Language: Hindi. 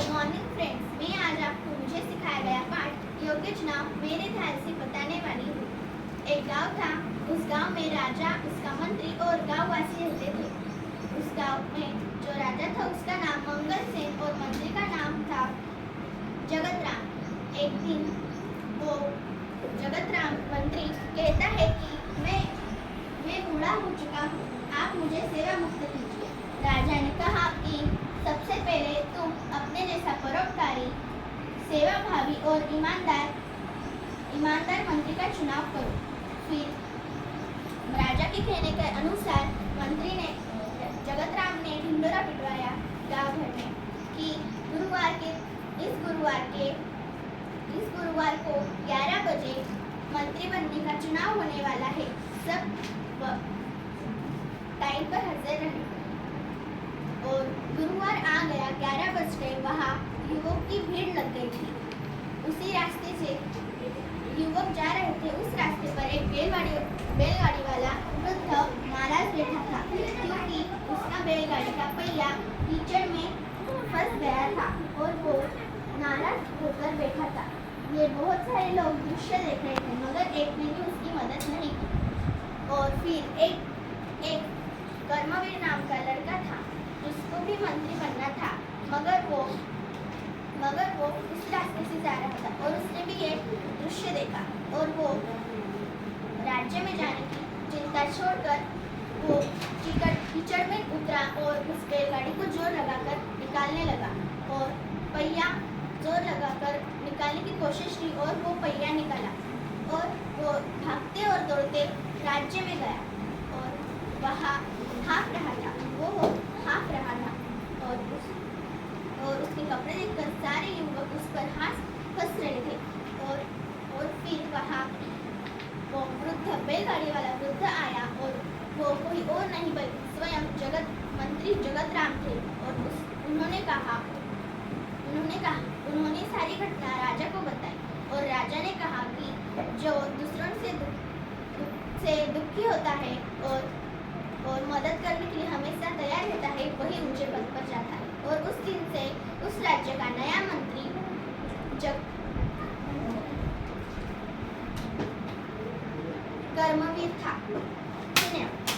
गुड मॉर्निंग फ्रेंड्स, मैं आज आपको मुझे सिखाया गया पाठ योग्य चुनाव मेरे ख्याल से बताने वाली हूँ। एक गांव था। उस गांव में राजा, उसका मंत्री और गांववासी रहते थे। उस गांव में जो राजा था उसका नाम मंगल सेन और मंत्री का नाम था जगतराम। एक दिन वो जगतराम मंत्री कहता है कि मैं बूढ़ा हो चुका हूँ, आप मुझे सेवा मुक्त कीजिए। राजा ने कहा कि सबसे पहले तुम अपने जैसा परोपकारी, सेवाभावी और ईमानदार मंत्री का चुनाव करो। फिर राजा के कहने के अनुसार मंत्री ने जगतराम ने ढिंडोरा पिटवाया गांव भर में कि इस गुरुवार को 11 बजे मंत्री बनने का चुनाव होने वाला है, सब टाइम पर हाजिर रहे। और गुरुवार आ गया, 11 बज गए। वहाँ युवक की भीड़ लग गई थी। उसी रास्ते से युवक जा रहे थे। उस रास्ते पर एक बैलगाड़ी वाला वृद्ध नाराज बैठा था क्योंकि उसका बैलगाड़ी का पहिया कीचड़ में फंस गया था और वो नाराज होकर बैठा था। ये बहुत सारे लोग दृश्य देख रहे थे, मगर एक ने भी उसकी मदद नहीं की। और फिर एक कर्मवीर नाम का लड़का था, उसको भी मंत्री बनना था, मगर वो उस रास्ते से जा रहा था और उसने भी ये दृश्य देखा और वो राज्य में जाने की चिंता छोड़कर वो कीचड़ में उतरा और उस बैलगाड़ी को जोर लगाकर निकालने लगा और पहिया जोर लगाकर निकालने की कोशिश की और वो पहिया निकाला और वो भागते और दौड़ते राज्य में गया और वहाँ हाँफ रहा था। और उसके कपड़े देखकर सारे युवक उस पर हंस रहे थे। और फिर वहाँ वो बैलगाड़ी वाला वृद्ध आया और वो कोई और नहीं बल्कि स्वयं मंत्री जगतराम थे। और उन्होंने सारी घटना राजा को बताई और राजा ने कहा कि जो दूसरों से दुखी होता है और मदद करने के लिए हमेशा तैयार रहता है, वही ऊंचे पद पर जाता है। और उस दिन से उस राज्य का नया मंत्री कर्मवीर था। धन्यवाद।